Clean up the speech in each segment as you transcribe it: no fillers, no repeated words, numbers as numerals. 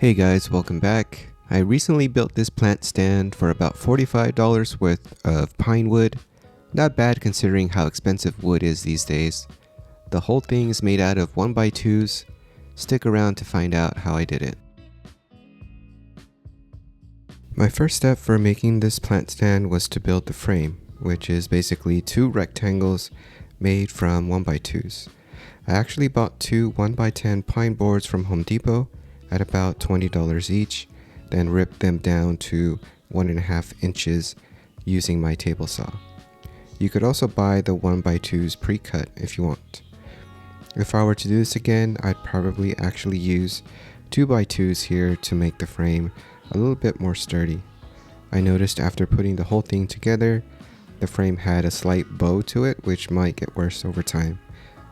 Hey guys, welcome back. I recently built this plant stand for about $45 worth of pine wood. Not bad considering how expensive wood is these days. The whole thing is made out of 1x2s. Stick around to find out how I did it. My first step for making this plant stand was to build the frame, which is basically two rectangles made from 1x2s. I actually bought two 1x10 pine boards from Home Depot at about $20 each, then ripped them down to 1.5 inches using my table saw. You could also buy the 1x2s pre-cut if you want. If I were to do this again, I'd probably actually use 2x2s here to make the frame a little bit more sturdy. I noticed after putting the whole thing together, the frame had a slight bow to it, which might get worse over time.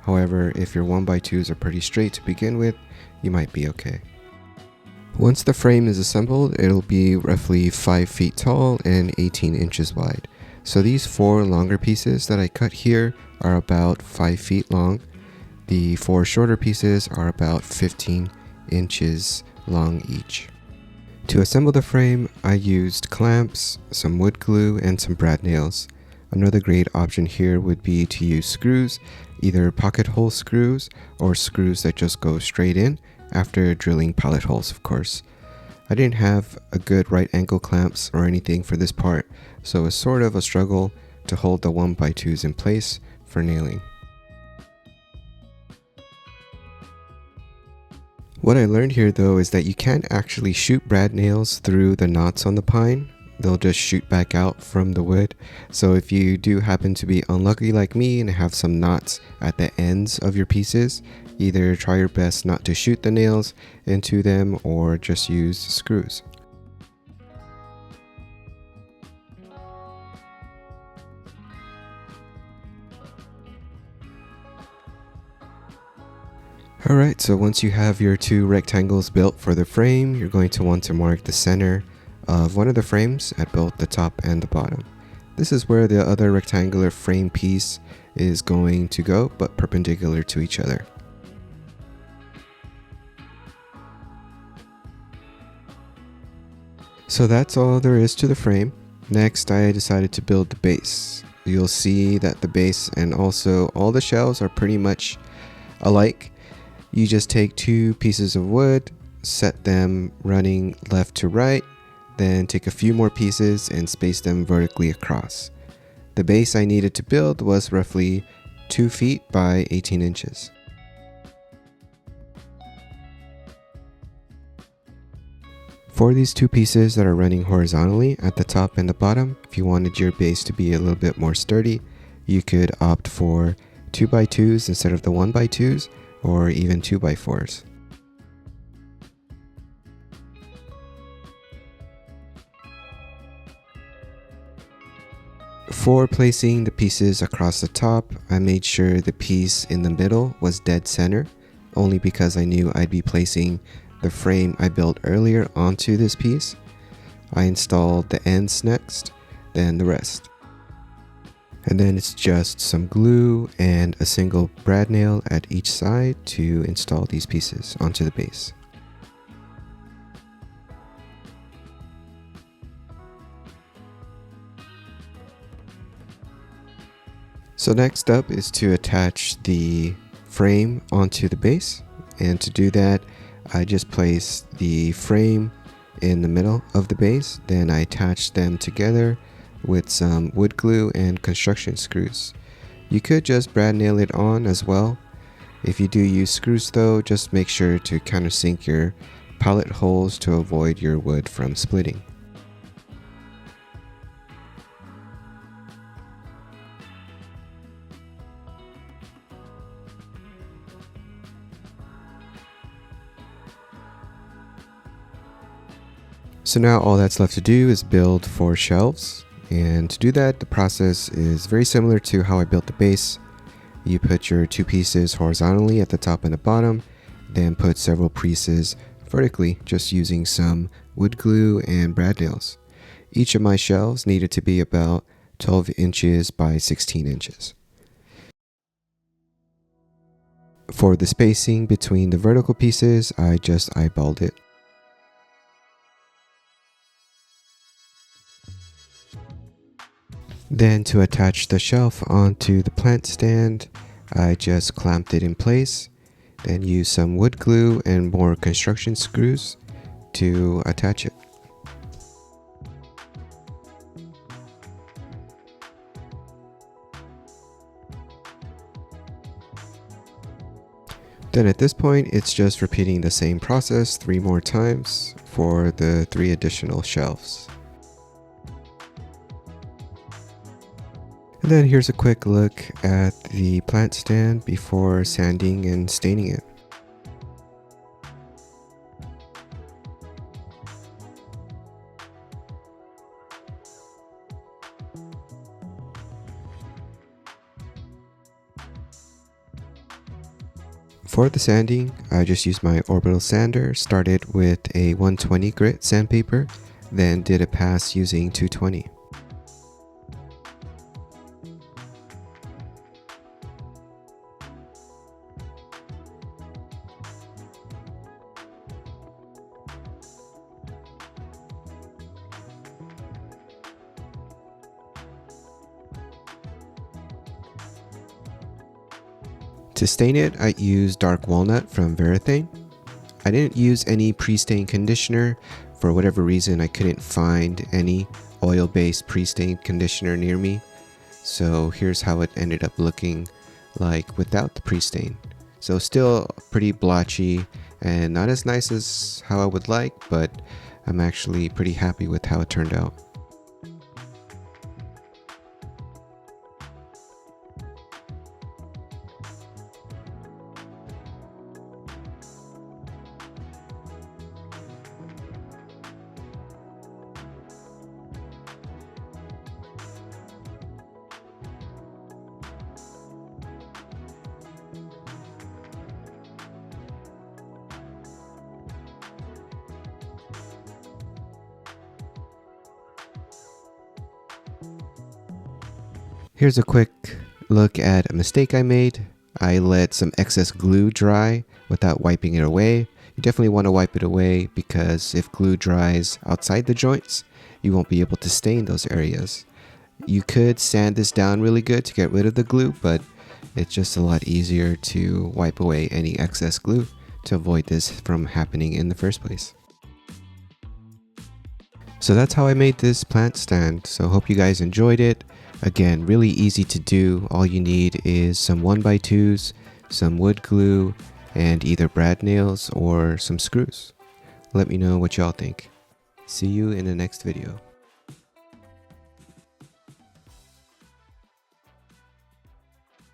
However, if your 1x2s are pretty straight to begin with, you might be okay. Once the frame is assembled, it'll be roughly 5 feet tall and 18 inches wide. So these 4 longer pieces that I cut here are about 5 feet long. The 4 shorter pieces are about 15 inches long each. To assemble the frame, I used clamps, some wood glue, and some brad nails. Another great option here would be to use screws, either pocket hole screws or screws that just go straight in after drilling pilot holes, of course. I didn't have a good right angle clamps or anything for this part, so it was sort of a struggle to hold the 1x2s in place for nailing. What I learned here though is that you can't actually shoot brad nails through the knots on the pine. They'll just shoot back out from the wood. So if you do happen to be unlucky like me and have some knots at the ends of your pieces, either try your best not to shoot the nails into them or just use screws. Alright, so once you have your 2 rectangles built for the frame, you're going to want to mark the center of one of the frames at both the top and the bottom. This is where the other rectangular frame piece is going to go, but perpendicular to each other. So that's all there is to the frame. Next, I decided to build the base. You'll see that the base and also all the shelves are pretty much alike. You just take 2 pieces of wood, set them running left to right, then take a few more pieces and space them vertically across. The base I needed to build was roughly 2 feet by 18 inches. For these 2 pieces that are running horizontally at the top and the bottom, if you wanted your base to be a little bit more sturdy, you could opt for 2x2s instead of the 1x2s, or even 2x4s. For placing the pieces across the top, I made sure the piece in the middle was dead center, only because I knew I'd be placing the frame I built earlier onto this piece. I installed the ends next, then the rest. And then it's just some glue and a single brad nail at each side to install these pieces onto the base. So next up is to attach the frame onto the base, and to do that I just place the frame in the middle of the base, then I attach them together with some wood glue and construction screws. You could just brad nail it on as well. If you do use screws though, just make sure to countersink your pilot holes to avoid your wood from splitting. So now all that's left to do is build 4 shelves. And to do that, the process is very similar to how I built the base. You put your 2 pieces horizontally at the top and the bottom, then put several pieces vertically, just using some wood glue and brad nails. Each of my shelves needed to be about 12 inches by 16 inches. For the spacing between the vertical pieces, I just eyeballed it. Then to attach the shelf onto the plant stand, I just clamped it in place, then used some wood glue and more construction screws to attach it. Then at this point, it's just repeating the same process 3 more times for the 3 additional shelves. And then here's a quick look at the plant stand before sanding and staining it. For the sanding, I just used my orbital sander, started with a 120 grit sandpaper, then did a pass using 220. To stain it, I used dark walnut from Varathane. I didn't use any pre-stain conditioner. For whatever reason, I couldn't find any oil-based pre-stain conditioner near me. So here's how it ended up looking like without the pre-stain. So still pretty blotchy and not as nice as how I would like, but I'm actually pretty happy with how it turned out. Here's a quick look at a mistake I made. I let some excess glue dry without wiping it away. You definitely want to wipe it away because if glue dries outside the joints, you won't be able to stain those areas. You could sand this down really good to get rid of the glue, but it's just a lot easier to wipe away any excess glue to avoid this from happening in the first place. So that's how I made this plant stand. So hope you guys enjoyed it. Again, really easy to do. All you need is some 1x2s, some wood glue, and either brad nails or some screws. Let me know what y'all think. See you in the next video.